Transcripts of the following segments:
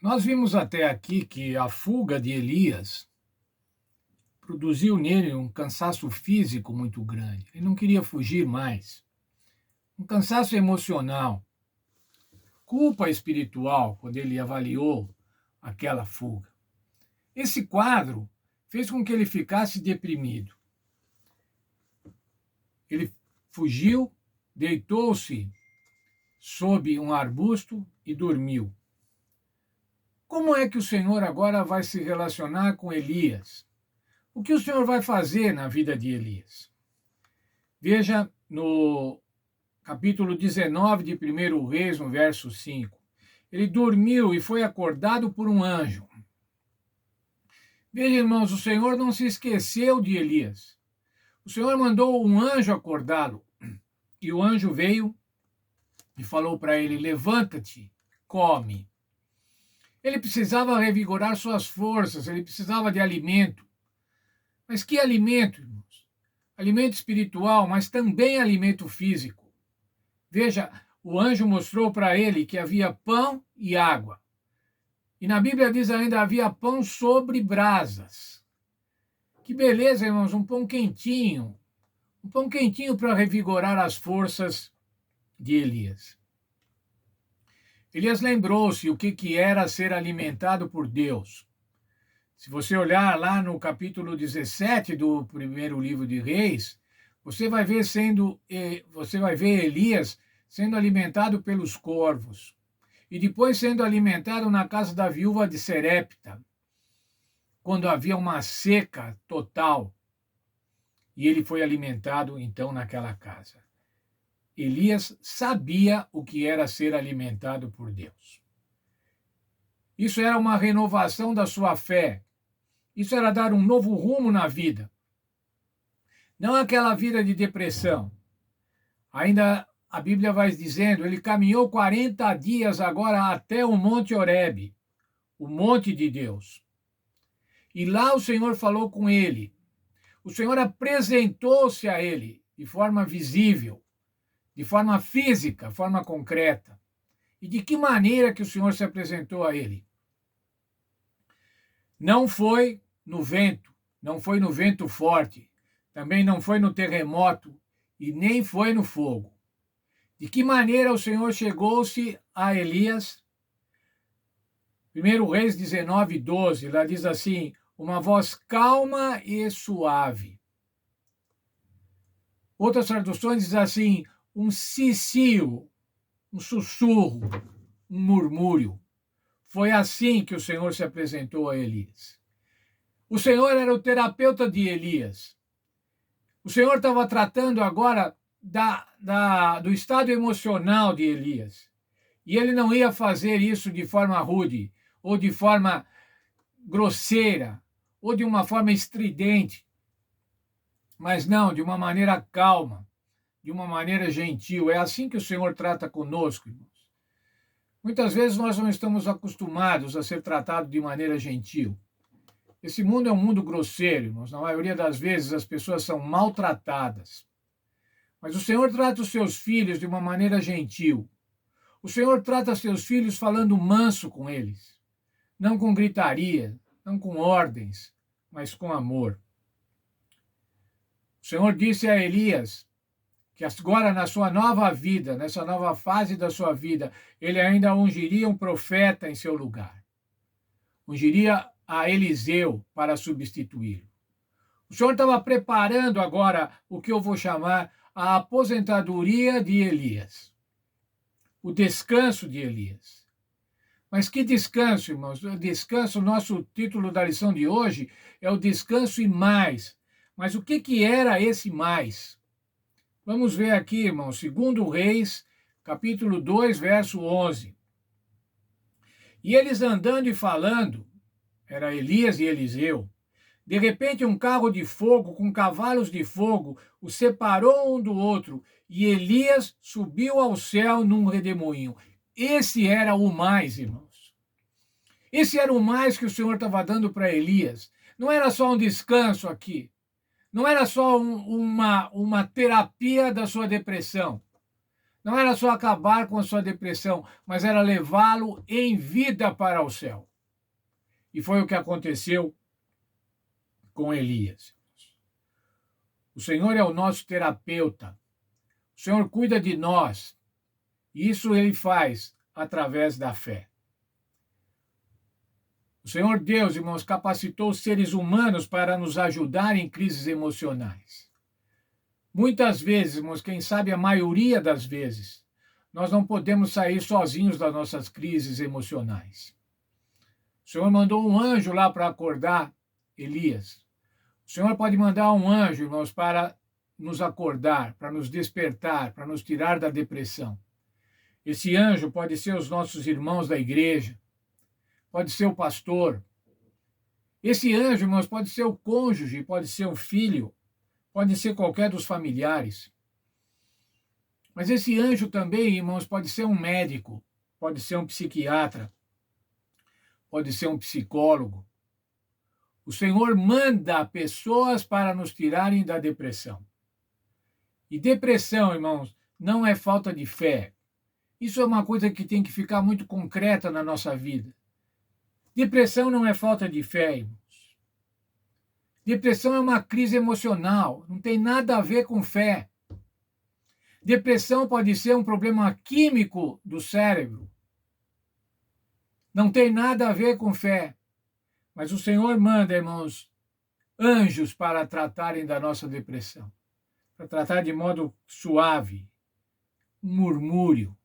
Nós vimos até aqui que a fuga de Elias produziu nele um cansaço físico muito grande. Ele não queria fugir mais. Um cansaço emocional, culpa espiritual, quando ele avaliou aquela fuga. Esse quadro fez com que ele ficasse deprimido. Ele fugiu, deitou-se sob um arbusto e dormiu. Como é que o Senhor agora vai se relacionar com Elias? O que o Senhor vai fazer na vida de Elias? Veja no capítulo 19 de 1 Reis, no verso 5. Ele dormiu e foi acordado por um anjo. Veja, irmãos, o Senhor não se esqueceu de Elias. O Senhor mandou um anjo acordá-lo. E o anjo veio e falou para ele: levanta-te, come. Ele precisava revigorar suas forças, ele precisava de alimento. Mas que alimento, irmãos? Alimento espiritual, mas também alimento físico. Veja, o anjo mostrou para ele que havia pão e água. E na Bíblia diz ainda havia pão sobre brasas. Que beleza, irmãos, um pão quentinho. Um pão quentinho para revigorar as forças de Elias. Elias lembrou-se o que era ser alimentado por Deus. Se você olhar lá no capítulo 17 do primeiro livro de Reis, você vai ver Elias sendo alimentado pelos corvos e depois sendo alimentado na casa da viúva de Serepta, quando havia uma seca total. E ele foi alimentado então naquela casa. Elias sabia o que era ser alimentado por Deus. Isso era uma renovação da sua fé. Isso era dar um novo rumo na vida. Não aquela vida de depressão. Ainda a Bíblia vai dizendo, ele caminhou 40 dias agora até o Monte Horebe, o monte de Deus. E lá o Senhor falou com ele. O Senhor apresentou-se a ele de forma visível, de forma física, de forma concreta. E de que maneira que o Senhor se apresentou a ele? Não foi no vento, não foi no vento forte, também não foi no terremoto e nem foi no fogo. De que maneira o Senhor chegou-se a Elias? 1 Reis 19, 12, lá diz assim, uma voz calma e suave. Outras traduções dizem assim, um cicio, um sussurro, um murmúrio. Foi assim que o Senhor se apresentou a Elias. O Senhor era o terapeuta de Elias. O Senhor estava tratando agora do estado emocional de Elias. E ele não ia fazer isso de forma rude, ou de forma grosseira, ou de uma forma estridente. Mas não, de uma maneira calma, de uma maneira gentil. É assim que o Senhor trata conosco, irmãos. Muitas vezes nós não estamos acostumados a ser tratados de maneira gentil. Esse mundo é um mundo grosseiro, irmãos. Na maioria das vezes as pessoas são maltratadas. Mas o Senhor trata os seus filhos de uma maneira gentil. O Senhor trata seus filhos falando manso com eles. Não com gritaria, não com ordens, mas com amor. O Senhor disse a Elias que agora na sua nova vida, nessa nova fase da sua vida, ele ainda ungiria um profeta em seu lugar. Ungiria a Eliseu para substituí-lo. O Senhor estava preparando agora o que eu vou chamar a aposentadoria de Elias. O descanso de Elias. Mas que descanso, irmãos? O descanso, o nosso título da lição de hoje é o descanso e mais. Mas o que era esse mais? Vamos ver aqui, irmãos, 2 Reis, capítulo 2, verso 11. E eles andando e falando, era Elias e Eliseu, de repente um carro de fogo com cavalos de fogo os separou um do outro, e Elias subiu ao céu num redemoinho. Esse era o mais, irmãos. Esse era o mais que o Senhor estava dando para Elias. Não era só um descanso aqui. Não era só uma terapia da sua depressão. Não era só acabar com a sua depressão, mas era levá-lo em vida para o céu. E foi o que aconteceu com Elias. O Senhor é o nosso terapeuta. O Senhor cuida de nós. E isso ele faz através da fé. O Senhor Deus, irmãos, capacitou os seres humanos para nos ajudar em crises emocionais. Muitas vezes, irmãos, quem sabe a maioria das vezes, nós não podemos sair sozinhos das nossas crises emocionais. O Senhor mandou um anjo lá para acordar Elias. O Senhor pode mandar um anjo, irmãos, para nos acordar, para nos despertar, para nos tirar da depressão. Esse anjo pode ser os nossos irmãos da igreja, pode ser o pastor. Esse anjo, irmãos, pode ser o cônjuge, pode ser o filho, pode ser qualquer dos familiares. Mas esse anjo também, irmãos, pode ser um médico, pode ser um psiquiatra, pode ser um psicólogo. O Senhor manda pessoas para nos tirarem da depressão. E depressão, irmãos, não é falta de fé. Isso é uma coisa que tem que ficar muito concreta na nossa vida. Depressão não é falta de fé, irmãos. Depressão é uma crise emocional, não tem nada a ver com fé. Depressão pode ser um problema químico do cérebro. Não tem nada a ver com fé. Mas o Senhor manda, irmãos, anjos para tratarem da nossa depressão. Para tratar de modo suave, um murmúrio.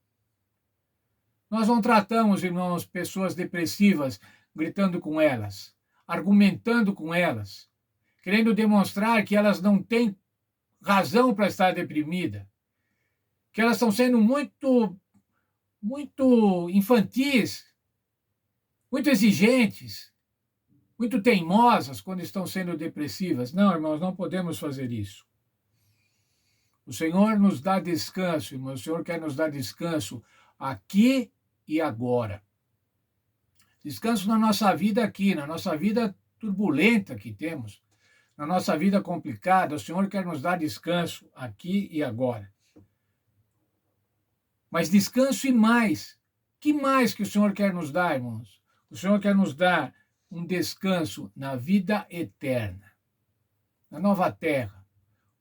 Nós não tratamos, irmãos, pessoas depressivas gritando com elas, argumentando com elas, querendo demonstrar que elas não têm razão para estar deprimida, que elas estão sendo muito infantis, muito exigentes, muito teimosas quando estão sendo depressivas. Não, irmãos, não podemos fazer isso. O Senhor nos dá descanso, irmãos. O Senhor quer nos dar descanso aqui e agora. Descanso na nossa vida aqui, na nossa vida turbulenta que temos, na nossa vida complicada. O Senhor quer nos dar descanso aqui e agora. Mas descanso e mais. Que mais que o Senhor quer nos dar, irmãos? O Senhor quer nos dar um descanso na vida eterna, na nova terra.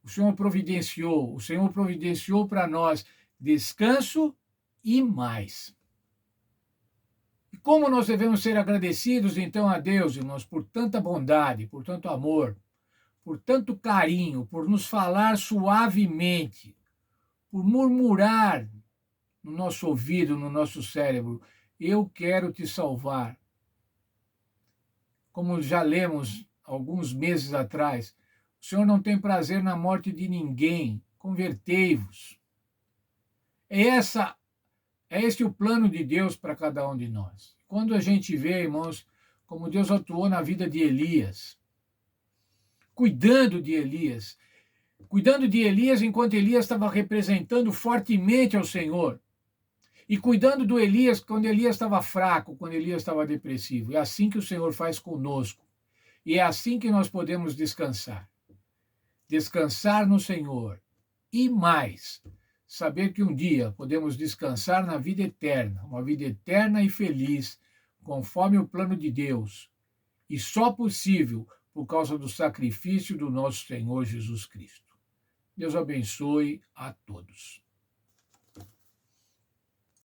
O Senhor providenciou para nós descanso e mais. E como nós devemos ser agradecidos, então, a Deus, irmãos, por tanta bondade, por tanto amor, por tanto carinho, por nos falar suavemente, por murmurar no nosso ouvido, no nosso cérebro: eu quero te salvar. Como já lemos alguns meses atrás, o Senhor não tem prazer na morte de ninguém, convertei-vos. É esse o plano de Deus para cada um de nós. Quando a gente vê, irmãos, como Deus atuou na vida de Elias, cuidando de Elias enquanto Elias estava representando fortemente ao Senhor, e cuidando do Elias quando Elias estava fraco, quando Elias estava depressivo. É assim que o Senhor faz conosco. E é assim que nós podemos descansar. Descansar no Senhor. E mais, saber que um dia podemos descansar na vida eterna, uma vida eterna e feliz, conforme o plano de Deus. E só possível por causa do sacrifício do nosso Senhor Jesus Cristo. Deus abençoe a todos.